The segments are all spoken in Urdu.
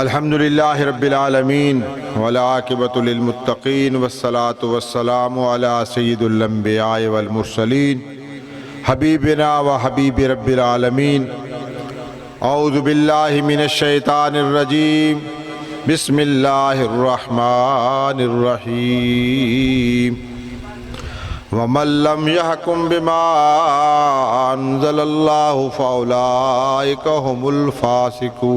الحمدللہ رب العالمین والعاقبۃ للمتقین والصلاة والسلام علی سید الانبیاء والمرسلین حبیبنا و حبیب رب العالمین اعوذ باللہ من الشیطان الرجیم بسم اللہ الرحمن الرحیم وَمَن لَّمْ يَحْكُم بِمَا أَنزَلَ اللَّهُ فَأُولَٰئِكَ هُمُ الْفَاسِقُونَ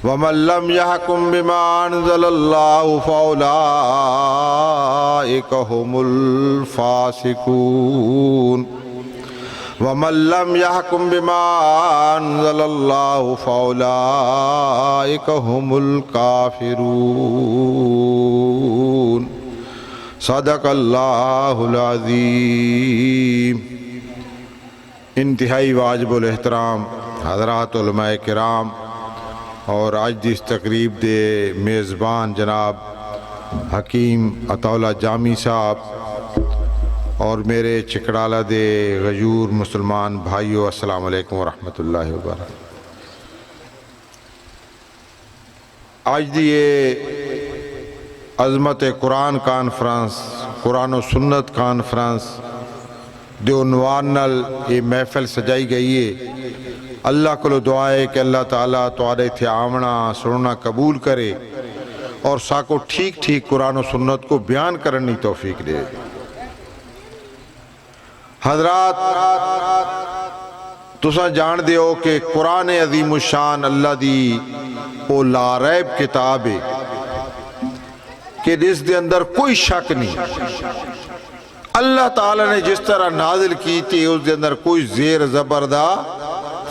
وَمَن لَّمْ يَحْكُم بِمَا أَنزَلَ اللَّهُ فَأُولَٰئِكَ هُمُ الْفَاسِقُونَ وَمَن لَّمْ يَحْكُم بِمَا أَنزَلَ اللَّهُ فَأُولَٰئِكَ هُمُ الْكَافِرُونَ صدق اللہ العظیم۔ انتہائی واجب الاحترام حضرات علماء کرام اور آج دی اس تقریب دے میزبان جناب حکیم عطا اللہ جامی صاحب اور میرے چکڑالہ دے غیور مسلمان بھائیو، السلام علیکم ورحمۃ اللہ وبرکاتہ۔ آج دی یہ عظمت قرآن کانفرنس، قرآن و سنت کانفرنس دے عنوان نال یہ محفل سجائی گئی ہے۔ اللہ کو دعا ہے کہ اللہ تعالیٰ تواڈے تھے آمنا سننا قبول کرے اور ساکو ٹھیک ٹھیک قرآن و سنت کو بیان کرنے توفیق دے۔ حضرات تساں جان دیو کہ قرآن عظیم الشان اللہ دی او لا ریب کتاب ہے کہ اس دے اندر کوئی شک نہیں۔ اللہ تعالیٰ نے جس طرح نازل کی تھی اس دے اندر کوئی زیر زبردہ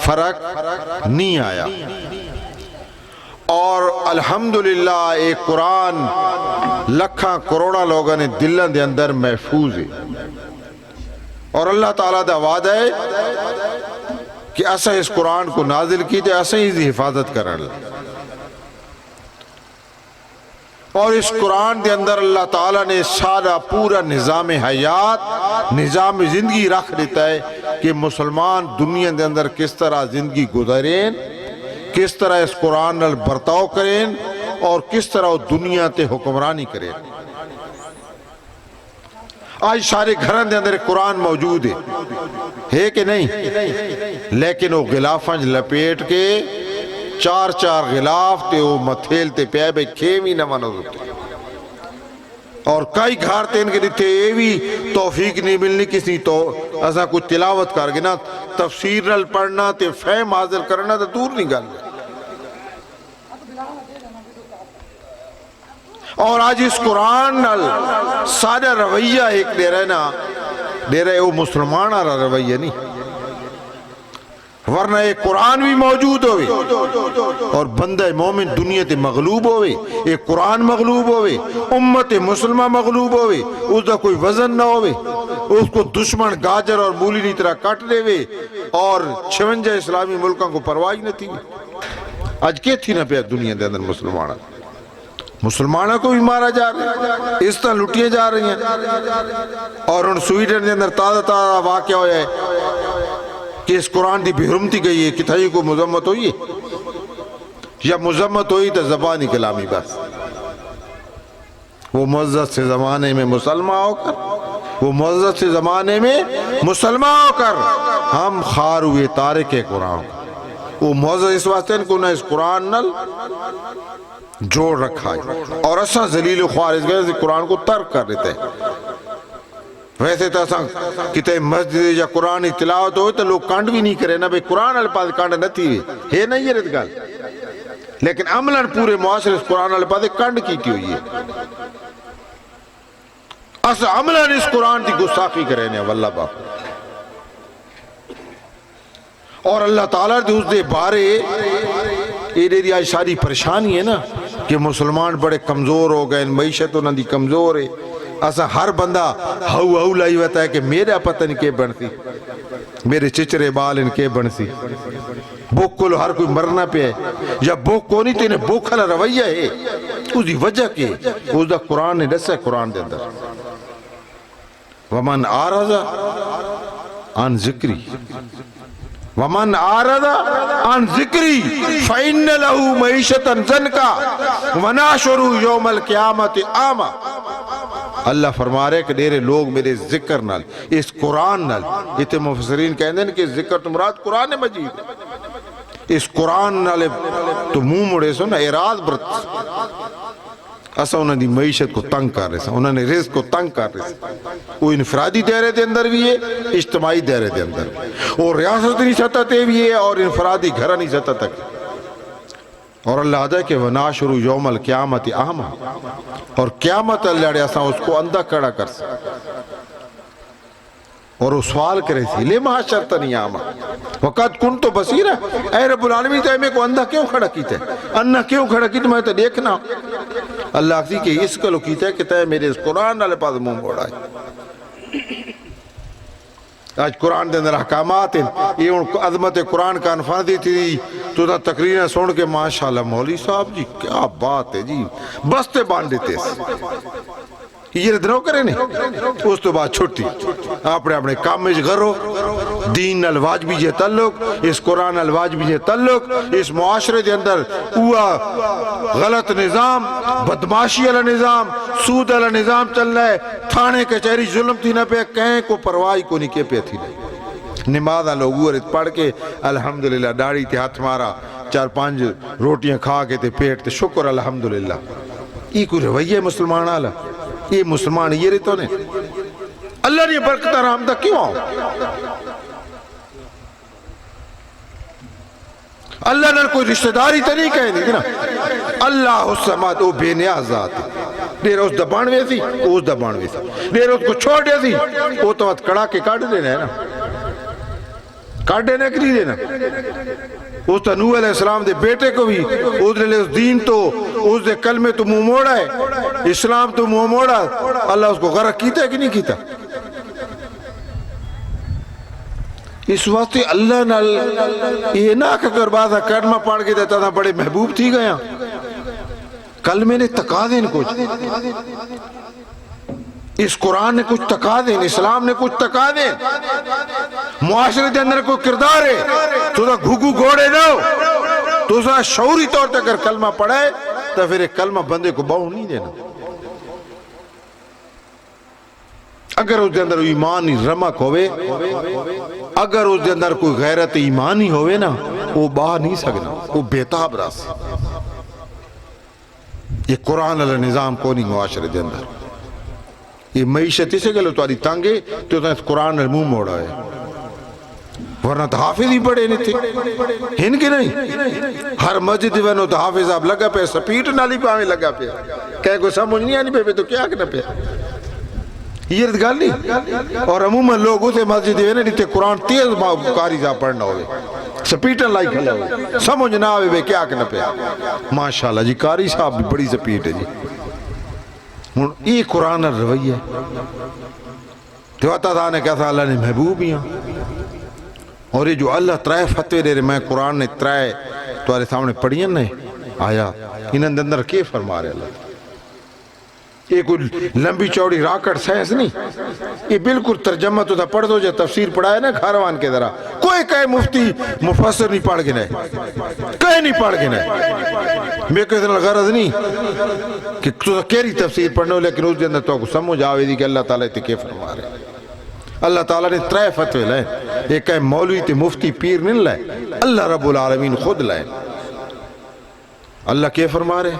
فرق نہیں آیا، اور الحمدللہ ایک قرآن لکھاں کروڑا لوگوں نے دلوں دے اندر محفوظ ہے، اور اللہ تعالیٰ دا وعدہ ہے کہ اسا اس قرآن کو نازل کی تے اسا ہی دی حفاظت کرن۔ اور اس قرآن دے اندر اللہ تعالیٰ نے سارا پورا نظام حیات، نظام زندگی رکھ دیتا ہے کہ مسلمان دنیا دے اندر کس طرح زندگی گزاریں، کس طرح اس قرآن نال برتاؤ کریں اور کس طرح وہ دنیا تے حکمرانی کریں۔ آج سارے گھران دے اندر قرآن موجود ہے کہ نہیں، لیکن وہ غلافاں لپیٹ کے چار غلاف تے وہ متھیل تے پہ بے کھیمی نہ منو ہوتے، اور کئی گھر تے ان کے دیتے یہ بھی توفیق نہیں ملنی کسی تو ایسا کچھ تلاوت کر گنا تفسیر نال پڑھنا تے فہم حاصل کرنا تے دور نہیں گل۔ اور آج اس قرآن نال سارا رویہ ایک دے رہے وہ مسلمان آرہ رویہ نہیں، ورنہ ایک قرآن بھی موجود ہوئے اور بندہ مومن دنیا تے مغلوب ہوئے، ایک قرآن مغلوب ہوئے، امت مسلمہ مغلوب ہوئے، اس دا کوئی وزن نہ ہوئے، اس کو دشمن گاجر اور مولی نہیں طرح کٹ دے ہوئے، اور 56 اسلامی ملکوں کو پرواہی نہ تھی۔ آج کیا تھی نہ پہ دنیا دے اندر مسلمانہ کو بھی مارا جا رہا ہے، اس طرح لٹیاں جا رہی ہیں۔ اور ان سویڈن دے اندر تازہ واقعہ ہویا ہے کہ اس قرآن دی بحرمتی گئی ہے، کتھائی کو مذمت ہوئی ہے، یا مذمت ہوئی تو زبانی کلامی بس۔ وہ معزز سے زمانے میں مسلمان ہو کر ہم خار ہوئے تارک قرآن۔ وہ معزز اس واسطے ان کو نہ اس قرآن نل جوڑ رکھا ہے، اور اساں ذلیل و خوار اس گئے قرآن کو ترک کر دیتے ہیں۔ ویسے تو کتے مسجد یا قرآن تلاوت ہوئے تو لوگ کانڈ بھی نہیں کرے نا، بھئی قرآن الپاس کانڈ نہ تھی ہے نہیں یہ رد گال، لیکن عملاً پورے معاشرے اس قرآن الپاس کانڈ کیتی ہوئی ہے۔ عملاً اس قرآن کی گستاخی کرے نا واللہ باپ، اور اللہ تعالیٰ دے اس دے بارے یہ آج ساری پریشانی ہے نا کہ مسلمان بڑے کمزور ہو گئے، معیشت انہوں دی کمزور ہے۔ ایسا ہر بندہ ہو لائی ہوتا ہے کہ میرا پتہ نہیں کہ بنسی، میرے چچرے بال ان کے بنسی، بوک کو ہر کوئی مرنا پہ ہے، یا بوک کو نہیں تینے بوک کھلا رویہ ہے، اس دی وجہ کے اس دا قرآن نے دسا ہے۔ قرآن دے اندر وَمَنْ آرَزَ عَنْ ذِكْرِي ومن اعرض عن ذکری فإن له معیشۃ ضنکا ونحشرہ یوم القیامت اعمی۔ اللہ فرما رہے کہ میرے لوگ میرے ذکر نال، اس قرآن نال، اتنے مفسرین کہندے ہیں کہ ذکر تو مراد قرآن مجید، اس قرآن نال تو منہ مڑے سو نا اعراض برت اسا انہوں نے معیشت کو تنگ کر رہے سا، انہوں نے رزق کو تنگ کر رہے سا، وہ انفرادی دائرے دے اندر بھی ہے، اجتماعی دائرے دے اندر بھی، اور ریاستنی سطح تے بھی ہے اور انفرادی گھرانی سطح تک۔ اور اللہ عدہ کہ وَنَاشُرُ یوم القیامت اعمیٰ، اور قیامت اللہ رہے اسا اس کو اندھا کھڑا کر سا، اور وہ سوال کرے تھی لِمَا حَشَرْتَنِی اعمیٰ وَقَدْ كُنْتُ بَصِیرًا، اے رب العالمین تو میں کو اندھا کیوں کھڑا کیتا ہے، اندھا کیوں کھڑا کیتا میں تو دیکھنا۔ اللہ کہتی کہ اس کلو کیتا ہے کہ تے میرے اس قرآن نالے پاس منہ موڑا ہے۔ آج قرآن دے اندر احکامات ہیں، یہ ان عظمت قرآن کا انفان دی تھی تو تا تقریریں سن کے ماشاءاللہ مولوی صاحب جی کیا بات ہے جی، بستے باندھ دیتے یہ دنوں کرے نہیں، اس تو بعد چھٹی اپنے اپنے کام میں غرو، دین نال واجبی جے تعلق، اس قرآن نال واجبی جے تعلق، اس معاشرے دے اندر ہوا غلط نظام، بدماشی والا نظام، سود والا نظام چل رہا ہے، تھانے کچہری ظلم تھی نہ پہ کہیں کو پرواہی کو نہیں کے پہ تھی نہیں۔ نمازہ لوگ عورت پڑھ کے الحمدللہ داڑھی تے ہاتھ مارا، 4-5 روٹیاں کھا کے تے پیٹ تے شکر الحمدللہ۔ یہ کوئی رویہ مسلمان آلہ، یہ مسلمان یہ رہتوں نے اللہ نے برکتہ رحمدہ کیوں آؤں؟ اللہ نے کوئی رشتہ داری طریقہ ہے نہیں نا، اللہ الصمد او بے نیاز ذات ہے، دیر اس دبانوے تھی اس دبانوے تھی، دیر اس کو چھوڑ دیا تھی وہ تو وقت کڑا کے کاٹ دینا ہے نا، کاٹ دینا کہ نہیں دینا۔ اس تا نوح علیہ السلام دے بیٹے کو بھی اس نے اس دین تو اس دے کلمے تو منہ موڑا ہے، اسلام تو منہ موڑا، اللہ اس کو غرق کیتا ہے کہ نہیں کیتا؟ اس واسطے اللہ نال یہ نہ اگر بازا کلمہ پڑھ کے دیتا تھا بڑے محبوب تھی گیا، کلمے نے تقاضے نے کچھ، اس قرآن نے کچھ تقاضے، اسلام نے کچھ تقاضے، معاشرے کے اندر کوئی کردار ہے تو تا گھگو گھوڑے نہ ہو، تو تا شعوری طور تک اگر کلمہ پڑھائے تو پھر ایک کلمہ بندے کو باؤں نہیں دینا۔ اگر اس کے اندر ایمانی رمک ہوئے، اگر اس کے اندر کوئی غیرت ایمانی ہوئے نا، وہ باہر نہیں سکنا، وہ بیتاب راس۔ یہ قرآن علیہ نظام کو نہیں معاشرے کے اندر، یہ معیشت اسے گلو تو آدھی تانگے تو اس قرآن نے منہ موڑا ہے، ورنہ تو حافظ ہی پڑھے نہیں تھے ہن کے نہیں، ہر مسجد ونو تو حافظ آپ لگا پہ سپیٹ نالی پہ آئے لگا پہ، کہے کو سمجھ نہیں آنی پہ تو کیا کرنا پہ، یہ گال نہیں۔ اور عموماً لوگ اسے مسجد ونو نہیں تھے قرآن تیز کاری جا پڑھنا ہوئے، سپیٹن لائی کھلا ہوئے، سمجھ نہ آئے بے کیا کرنا پہ۔ ماشاءاللہ جی کاری صاحب بھی بڑی سپیٹ ہے جی، یہ قرآن رویہ ہے تو آتا تھا نے کہا اللہ نے محبوب ہی ہیں، اور یہ جو اللہ ترائے فتوے دے رہے میں قرآن نے ترائے تمہارے سامنے پڑھیں نہیں آیا، انہوں اندر کیا فرما رہے اللہ، یہ کوئی لمبی چوڑی راکٹ سائنس نہیں، یہ بالکل ترجمہ تو تھا پڑھ دو جو تفسیر پڑھائے نا گھروان کے ذرا، کوئی کہے مفتی مفسر نہیں پڑھ گئے کہیں نہیں پڑھ گئے، میں کوئی اتنا غرض نہیں کہ تو کیری تفسیر پڑھنے ہو، لیکن اس کے اندر تو سمجھ آوے دی کہ اللہ تعالیٰ تے کیا فرما رہے۔ اللہ تعالیٰ نے ترائے فتوے لائے، ایک کہے مولوی تے مفتی پیر نہیں لائے، اللہ رب العالمین خود لائے۔ اللہ کیا فرما رہے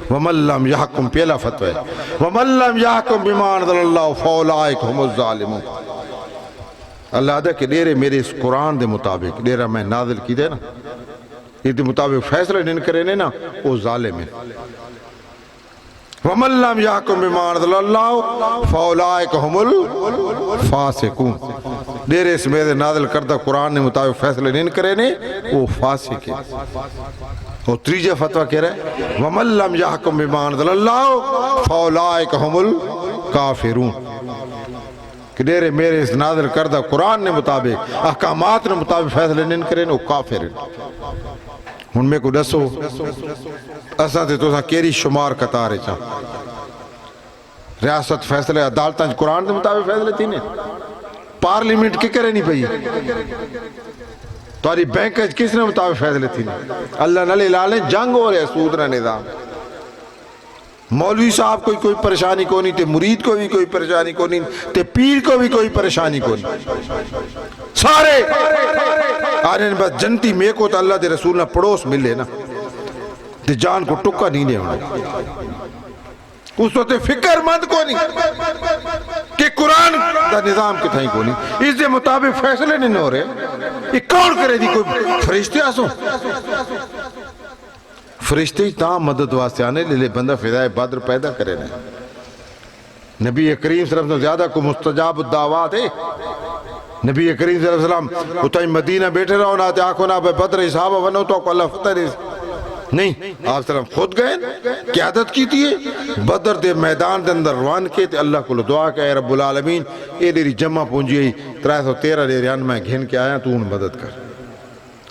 وَمَن لَّمْ يَحْكُمْ پہلا فتوہ ہے وَمَن لَّمْ يَحْكُمْ بِمَا أَنزَلَ اللَّهُ فَأُولَٰئِكَ هُمُ الظَّالِمُونَ۔ اللہ عدہ کہ ڈیرے میرے اس قرآن دے مطابق ڈیرہ میں نازل کی دے نا، یہ دے مطابق فیصلہ نہیں کرے نا، وہ ظالم ہے۔ وَمَن لَّمْ يَحْكُمْ بِمَا أَنزَلَ اللَّهُ فَأُولَٰئِكَ هُمُ الْفَاسِقُونَ۔ ڈیرے اس میرے نازل کردہ قرآن نے مطابق فیصلہ نہیں کرے وہ فاسق ہے۔ اور تریجہ فتوہ کہہ رہا ہے وَمَن لَّمْ يَحْكُمْ بِمَا أَنزَلَ اللَّهُ فَأُولَٰئِكَ هُمُ الْكَافِرُونَ، کہ ڈیرے میرے اس نازل کردہ قرآن نے مطابق احکامات نے مطابق فیصلے نہیں کرے وہ کافر ہیں۔ ان میں کو دسو اساں تے تو کیری شمار قطارے چاہ ریاست فیصلے عدالتاں قرآن دے مطابق فیصلے تھی نے، پارلیمنٹ کی کرے نہیں پئی، تاری بینک کس نے مطابق فیصلے تھی اللہ نلے لالیں جنگ ہو رہے سود نہ نظام مولوی صاحب کوئی پریشانی کو نہیں تے مرید کو بھی کوئی پریشانی کو نہیں تے پیر کو بھی کوئی پریشانی کو نہیں سارے آنے بس جنتی میں کو تو اللہ دے رسول نہ پڑوس ملے نا تے جان کو ٹکا نہیں دے ہونا اس وقت فکر مند کو نہیں کہ قرآن دا نظام کتھائی کو نہیں اس دے مطابق فیصلے نہیں ہو رہے یہ کون کرے دی کوئی فرشتے آسو فرشتے ہی تاں مدد واسطے آنے لے بندہ فضائے بدر پیدا کرے نہیں نبی کریم صلی اللہ علیہ وسلم زیادہ کو مستجاب الدعوات ہے نبی کریم صلی اللہ علیہ وسلم اتائی مدینہ بیٹھے رہو نہ تے آنکھوں نہ بدر صحابہ ونو تو کو اللہ فتح نہیں آپ صلی اللہ علیہ وسلم خود گئے قیادت کی تھی بدر دے میدان دے اندر روان کے تے اللہ کو دعا کہ اے رب العالمین اے دیری جمع پونجی ہے 313 دیریان میں گھن کے آیا تو ان مدد کر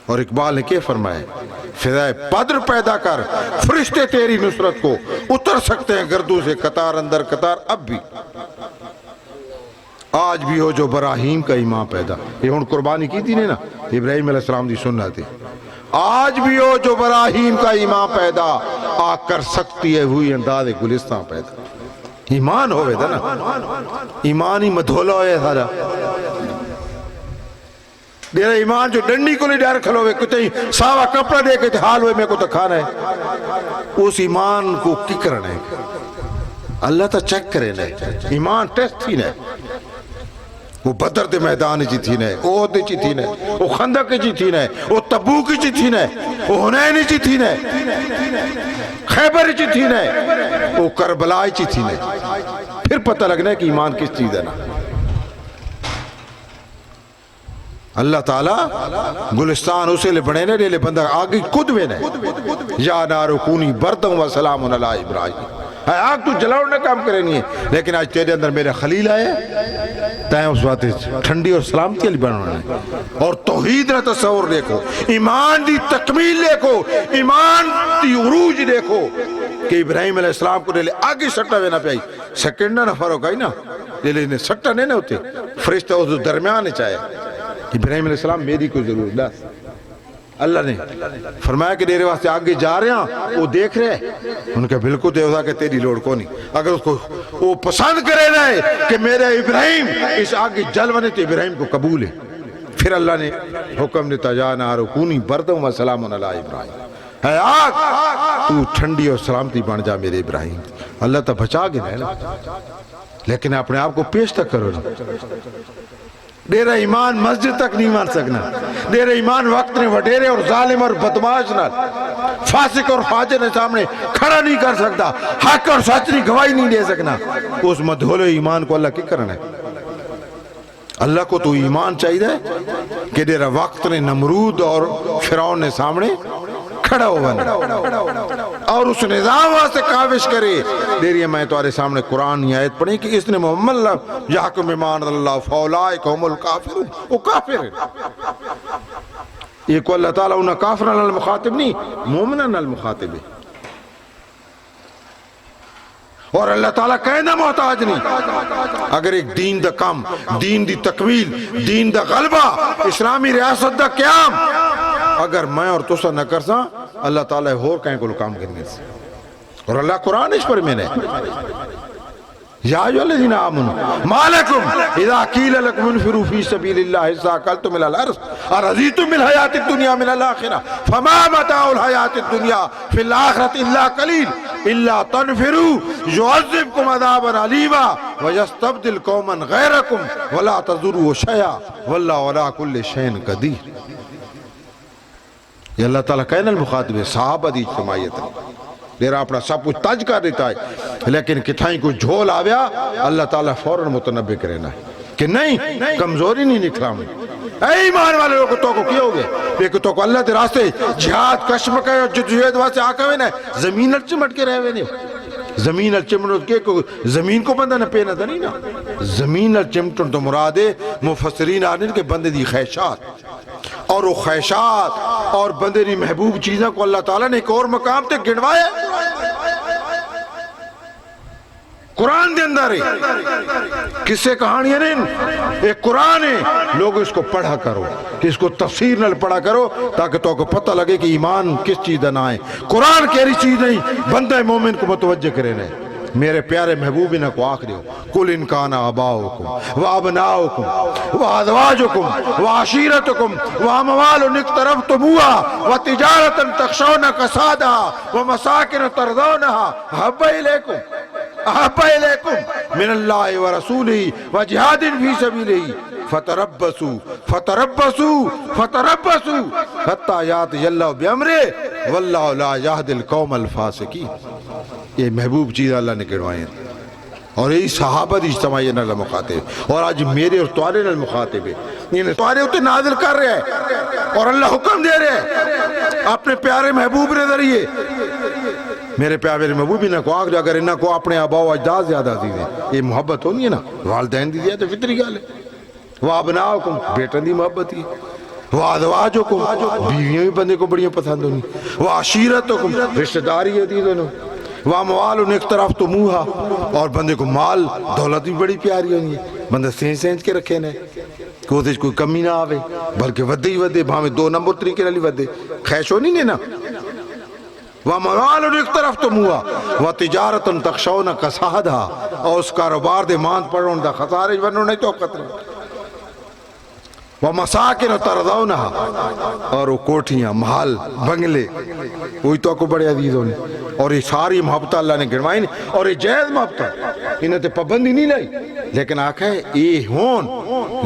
اور اقبال نے کیا فرمائے فضائے بدر پیدا کر فرشتے تیری نصرت کو اتر سکتے ہیں گردوں سے قطار اندر قطار اب بھی آج بھی ہو جو براہیم کا ایمان پیدا یہ ہون قربانی کی تھی نا ابراہیم علیہ السلام دی سننا تھی آج بھی ہو جو براہیم کا ایمان پیدا آ کر سکتی ہے ہوئی انداز گلستان پیدا ایمان ہوئے تھا نا ایمان ہی مدھولا ہوئے سارا میرا ایمان جو ڈنڈی کو نہیں ڈر کھلو ہوئے کتے ساوا کپڑا دے کے حال ہوئے میں کو تو کھانا ہے اس ایمان کو کی کرنا ہے اللہ تا چیک کرے نا ایمان ٹیسٹ تھی نا وہ بدر دے میدان چی تھی نا وہ عہد چی تھی نا وہ خندق چی تھی نا وہ تبوک چی تھی نا وہ حنین چی تھی نا خیبر چی تھی نا وہ کربلا چی تھی نا پھر پتہ لگنا ہے کہ ایمان کس چیز ہے نا اللہ تعالیٰ گلستان اسے لے بڑھے نے لے بندہ آگئی کود میں نے یا نارو کونی بردوں و سلام علی ابراہیم آگ تو جلاؤڑنے کام کرے نہیں ہے لیکن آج تیرے اندر میرے خلیل آئے تائیں اس بات ٹھنڈی اور سلامتی علی بنانا اور توحید نہ تصور دیکھو ایمان دی تکمیل دیکھو ایمان دی عروج دیکھو کہ ابراہیم علیہ السلام کو لے آگے سٹا وے نہ پہ آئی سیکنڈ نہ فرق آئی نا لے سٹا نہیں نہ ہوتے فرشتہ اس درمیان چاہے ابراہیم علیہ السلام میری کوئی ضرورت بس اللہ نے فرمایا کہ میرے واسطے آگے جا رہے ہیں وہ دیکھ رہے ہیں ان کا بالکل دیوتا کہ تیری لوڑ کو نہیں اگر اس کو وہ پسند کرے رہے کہ میرے ابراہیم اس آگے جلونے تو ابراہیم کو قبول ہے پھر اللہ نے حکم دیتا جا نارو کونی بردوں و سلام علی ابراہیم اے آگ تو ٹھنڈی اور سلامتی بن جا میرے ابراہیم اللہ تا بچا گئے نا لیکن اپنے آپ کو پیش تک کرو دیرہ ایمان مسجد تک نہیں مان سکنا دیرہ ایمان وقت نے وڈیرے اور ظالم اور بدماش نہ فاسق اور فاجر نے سامنے کھڑا نہیں کر سکتا حق اور سچ نہیں گواہی نہیں دے سکنا اس مدھولے ایمان کو اللہ کی کرنا ہے اللہ کو تو ایمان چاہیے کہ دیرہ وقت نے نمرود اور فرعون نے سامنے کھڑا ہوا اور اس نظام واسطے کاوش کرے دیریے میں تمہارے سامنے قرآن یہ آیت پڑھی کہ اس نے محمد اللہ یحکم بما انزل اللہ فاولئک هم الکافرون وہ کافر ہے یہ کو اللہ تعالیٰ انہیں کافران المخاطب نہیں مومنان المخاطب ہے اور اللہ تعالیٰ کہنا محتاج نہیں اگر ایک دین دا کم دین دی تکمیل دین دا غلبہ اسلامی ریاست دا قیام اگر میں اور تسا نہ کرسا اللہ تعالیٰ اور کہیں کو کام کرنے سے اور اللہ قرآن اس پر میں نے یا ایھا الذین آمنوا ما لکم اذا قیل لکم انفروا فی سبیل اللہ ثاقلتم الی الارض ارضیتم بالحیاۃ الدنیا من الآخرہ فما متاع الحیاۃ الدنیا فی الآخرۃ الا قلیل الا تنفروا يعذبكم عذابا علیما ویستبدل قوما غیرکم ولا تضروا شیئا واللہ علی کل شیء قدیر یہ اللہ تعالیٰ کہنا المخاطب ہے صحابہ دی اجتماعیت ہے دیرا اپنا سب کچھ تج کر دیتا ہے لیکن کتھائیں کو جھول آویا اللہ تعالیٰ فوراں متنبع کرنا ہے کہ نہیں کمزوری نہیں نکلا میں اے ایمان والے لوگ تو کو کیا ہوگے لیکن تو کو اللہ دے راستے جہاد کشم کا جدوجہد واسطے آکا ہوئے نا زمین چمٹ کے رہے ہوئے نہیں زمین چمٹ کے زمین کو بندہ نہ پینا تھا نہیں نا زمین چمٹن تو مرادے مفسرین آنے کے بندے دی خیشات اور وہ خیشات اور بندے دی محبوب چیزیں کو اللہ تعالیٰ نے ایک اور مقام تے گنوایا قرآن دے اندر ہے، کسے کہانیاں نہیں، ایک قرآن ہے، لوگ اس کو پڑھا کرو، اس کو تفسیر نال پڑھا کرو تاکہ تو کو پتہ لگے کہ ایمان کس چیز دا نہ ہے۔ قرآن کیری چیز نہیں، بندہ مومن کو متوجہ کرے نہیں۔ میرے پیارے محبوب نے کو آخر دیو قل ان کان آباؤکم وابناؤکم وازواجکم وعشیرتکم واموال اقترفتموها وتجارة تخشون کسادها ومساکن ترضونها احب الیکم من اللہ ورسولہ وجہاد فی سبیلہ فتربصوا حتی یاتی اللہ بامرہ واللہ لا یہدی القوم الفاسقین۔ یہ محبوب چیز اللہ نے کروائے ہیں، اور یہ صحابہ دی اجتماعی نال مخاطب، اور آج میرے اور تمہارے نال مخاطب ہے، یہ تمہارے ہوتے نازل کر رہے ہیں اور اللہ حکم دے رہے ہیں اپنے پیارے محبوب نے ذریعے۔ میرے پیارے محبوب نے کو آگ اگر انہاں کو اپنے آباء و اجداد زیادہ عزیز ہیں، یہ محبت ہونی ہے نا، والدین دی زیادہ فطری گال ہے۔ وابناؤکم بیٹن دی محبت ہی، وازواجکم بیویاں بھی بندے کو بڑی پسند ہونی، وعشیرتکم رشتہ داری عزیز ہونی، واموال اقترفتموها اور بندے کو مال دولت بھی بڑی پیاری ہونی ہے، بندہ سینچ سینچ کے رکھے نے کوئی کمی نہ آوے بلکہ ودے ہی ودے، بھامے 2 نمبر طریقے نالی ودے، خیش ہونی نہیں نا۔ واموال اقترفتموها وتجارة تخشون کسادها اور اس کاروبار دے مان پڑھون دا خسارے ورنو نہیں تو قطر، ومساکن ترضونها اور وہ کوٹھیاں محل بنگلے وہی تو کو بڑے عزیز ہونے، اور یہ ساری محبت اللہ نے گنوائی نہیں، اور یہ جائز محبت انہیں تے پابندی نہیں لائی، لیکن آکھا ہے یہ ہون،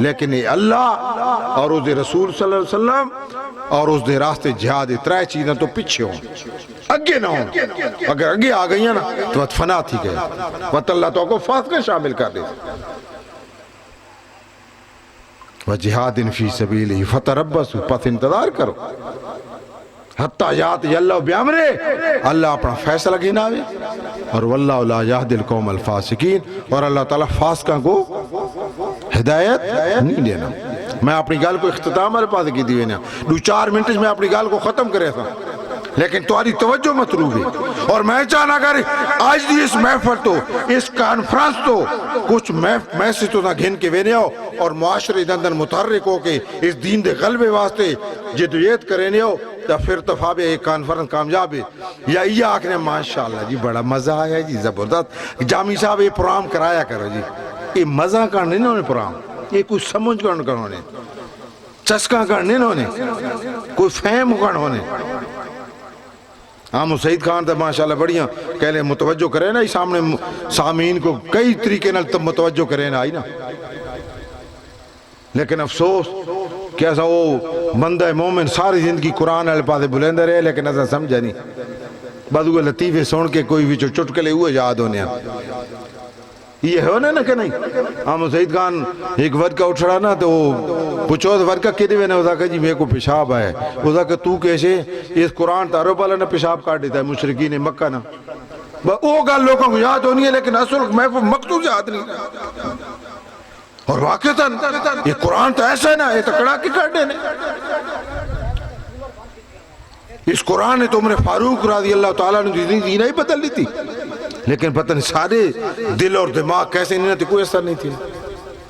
لیکن یہ اللہ اور اس دے رسول صلی اللہ علیہ وسلم اور اس دے راستے جہاد اترائے چیزیں تو پیچھے ہوں، اگے نہ ہوں۔ اگر اگے آ گئی ہیں نا تو فنا تھی گئے، وقت اللہ تو کو فاسقہ شامل کر دے۔ وجہاد فی سبیلہ فتربصوا پس انتظار کرو حتی یاتی اللہ بامرہ اللہ اپنا فیصلہ گھناوے، اور واللہ لا یہدی القوم الفاسقین، اور اللہ تعالیٰ فاسقوں کو ہدایت نہیں دینا۔ میں اپنی گال کو اختتام والے پاس کی دیوے نا 2-4 منٹ میں اپنی گال کو ختم کرے تھا، لیکن تمہاری توجہ مطلوب ہے، اور میں چاہنا کر آج دی اس محفل تو اس کانفرنس تو کچھ میسج تو نہ گھن کے وینے ہو، اور معاشرے اندر متحرک ہو کے اس دین دے غلبے واسطے جدویت کرنے ہو، تو پھر تفابے ایک کانفرنس کامیاب ہے۔ یا یہ آکھنے ماشاءاللہ جی بڑا مزہ آیا جی، زبردست جامی صاحب یہ پروگرام کرایا کرو جی، یہ مزہ کرنے نہ ہونے پروگرام، یہ کوئی سمجھ کرنے ہونے، چسکا کرنے نہ ہونے، کوئی فہم کرنے ہونے۔ ہم سعید خان تو ماشاءاللہ بڑیاں کہلے متوجہ کرے نا، سامنے سامعین کو کئی طریقے نال تب متوجہ کرے نا آئی نا، لیکن افسوس کہ ایسا وہ بندہ مومن ساری زندگی قرآن والے پاسے بلندہ رہے لیکن ایسا سمجھا نہیں، بدو لطیفے سن کے کوئی بھی چٹکلے ہوئے یاد ہونے ہیں، یہ ہونے نا کہ نہیں۔ ہم سعید خان ایک ورکہ اٹھڑا نا تو پوچھو ورکہ کدی وینے ہوتا کہ جی میرے کو پیشاب آئے، ہوتا کہ تو کیسے اس قرآن تارو پالا نا پیشاب کاٹ دیتا ہے مشرکین مکہ نا، وہ گال لوگوں کو یاد ہونی ہے لیکن اصل محفوظ مقصود یاد نہیں، اور واقعتاً یہ قرآن تو ایسا ہے نا، یہ تو کڑا کی کر دینے۔ اس قرآن نے تو عمر فاروق رضی اللہ تعالیٰ نے زندگی نہیں بدل لی تھی، لیکن پتہ نہیں سارے دل اور دماغ کیسے نہیں تھے، کوئی اثر نہیں تھی۔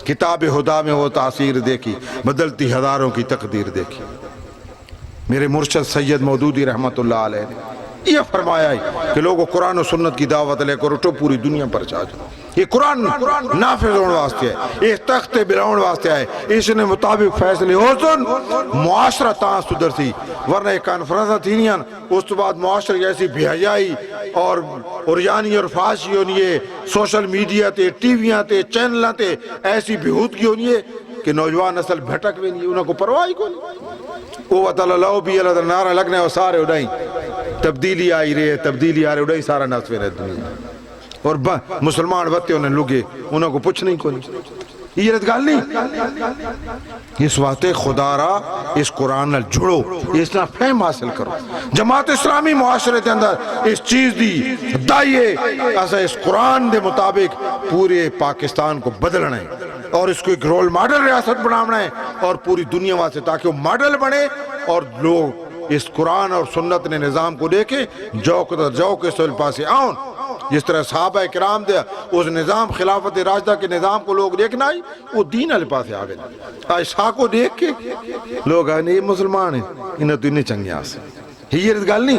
کتاب خدا میں وہ تاثیر دیکھی، بدلتی ہزاروں کی تقدیر دیکھی۔ میرے مرشد سید مودودی رحمت اللہ علیہ نے یہ فرمایا ہے کہ لوگوں قرآن و سنت کی دعوت لے کر اٹھو، پوری دنیا پر چاہو۔ یہ قرآن نافذ ہونے واسطے ہے، یہ تخت بلاؤن واسطے ہے، اس نے مطابق فیصلے ہو سن معاشرہ تاں سدر سی، ورنہ ایک کانفرنسہ تھی نہیں، اس تو بعد معاشرہ جیسی بے حیائی اور اریانی اور فحاشی ہونی ہے، سوشل میڈیا تے ٹی ویاں تے چینلاں تے ایسی بےہودگی ہونی ہے کہ نوجوان نسل بھٹک بھی نہیں، انہوں کو پرواہ ہی کون۔ او وطالہ لو بھی اللہ تعالیٰ نعرہ لگنے اور سارے اڑائیں، تبدیلی آئی رہے، تبدیلی آ رہے، اڑائی سارا نصفے رہے دنیا، اور مسلمان بتے انہیں لوگے انہوں کو پوچھ نہیں کون۔ یہ رت گال نہیں، اس واسطے خدا را اس قرآن نال جڑو، اس نال فہم حاصل کرو۔ جماعت اسلامی معاشرے کے اندر اس چیز دی دائیے ایسا اس قرآن دے مطابق پورے پاکستان کو بدلنا ہے، اور اس کو ایک رول ماڈل ریاست بنانا ہے، اور پوری دنیا واسطے تاکہ وہ ماڈل بنے، اور لوگ اس قرآن اور سنت نے نظام کو دیکھے جوک در جوک اس پاسے آؤں، جس طرح صحابہ کرام دے اس نظام خلافت راشدہ کے نظام کو لوگ دیکھنا ہی وہ دین والے پاسے آ گئے. آج شاہ کو دیکھ کے لوگ آئے یہ مسلمان ہیں انہیں تو انہیں چنگے آسے یہ گل نہیں.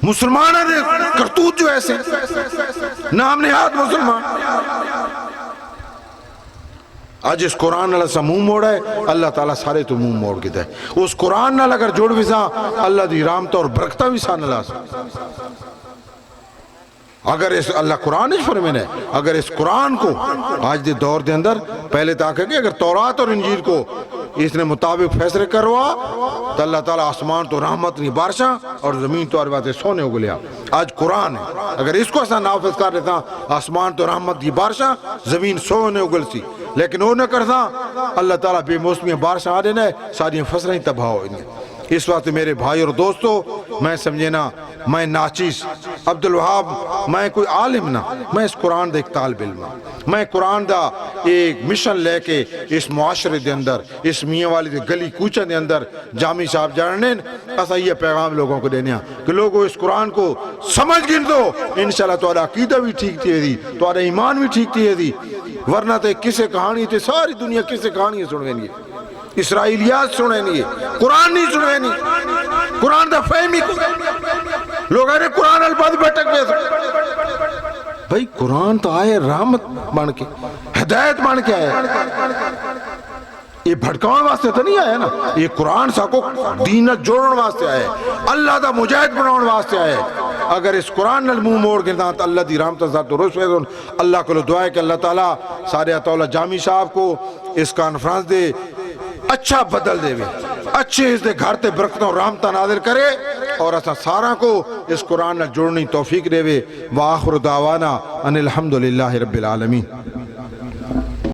مسلمان نے کرتوت جو ایسے نام نہاد مسلمان. آج اس قرآن نال سا منہ موڑا ہے اللہ تعالیٰ سارے تو منہ موڑ کے دے. اس قرآن نال اگر جوڑ بھی سا اللہ دی رحمت اور برکتہ بھی سا نلا سا. اگر اس اللہ قرآن اس فرمین ہے اگر اس قرآن کو آج دے دور دے اندر پہلے تاکہ کہ اگر تورات اور انجیل کو اس نے مطابق فیصلے کروا تو اللہ تعالیٰ آسمان تو رحمت نہیں بارشاں اور زمین تو عربات سونے ہو گلیا. آج قرآن ہے اگر اس کو ایسا نافذ کر لیتا آسمان تو رحمت کی بارشاں زمین سونے ہو گل سی. لیکن وہ نہ کرتا اللہ تعالیٰ بے موسمی بارشاں آ دینا ہے ساری فصلیں تباہ ہو گئی. اس وقت میرے بھائی اور دوستو میں سمجھے نا میں ناچیز عبدالوہاب میں کوئی عالم نہ میں اس قرآن دا ایک طالب علم میں قرآن دا ایک مشن لے کے اس معاشرے دے اندر اس میاں والی دے گلی کوچہ دے اندر جامی صاحب جاننے ایسا یہ پیغام لوگوں کو دینے کہ لوگوں اس قرآن کو سمجھ گن دو انشاءاللہ تمہارا عقیدہ بھی ٹھیک تھی دی تمہارا ایمان بھی ٹھیک تھی دی. ورنہ تو کسے کہانی تھی ساری دنیا کسے کہانی سنویں گی اسرائیلیات سنیں گی قرآن نہیں سنیں گی. قرآن دا فہمی لوگ آئے قرآن الفاظ بھٹک گئے. بھائی قرآن تو آئے رحمت بن کے ہدایت بن کے آئے یہ بھٹکاؤں واسطے تو نہیں آیا نا. یہ قرآن سا کو دینت جوڑن واسطے آئے اللہ دا مجاہد بناؤن واسطے آئے. اگر اس قرآن نال منہ موڑ کے تو اللہ دی رحمت ذات رسوے اللہ کو دعا ہے کہ اللہ تعالیٰ سارے اطولہ جامی صاحب کو اس کانفرنس دے اچھا بدل دے اچھے اس دے گھر تے برکتوں اور رحمتہ نازل کرے اور ایسا سارا کو اس قرآن نال جوڑنی توفیق دے. وآخر دعوانا ان الحمدللہ رب العالمین.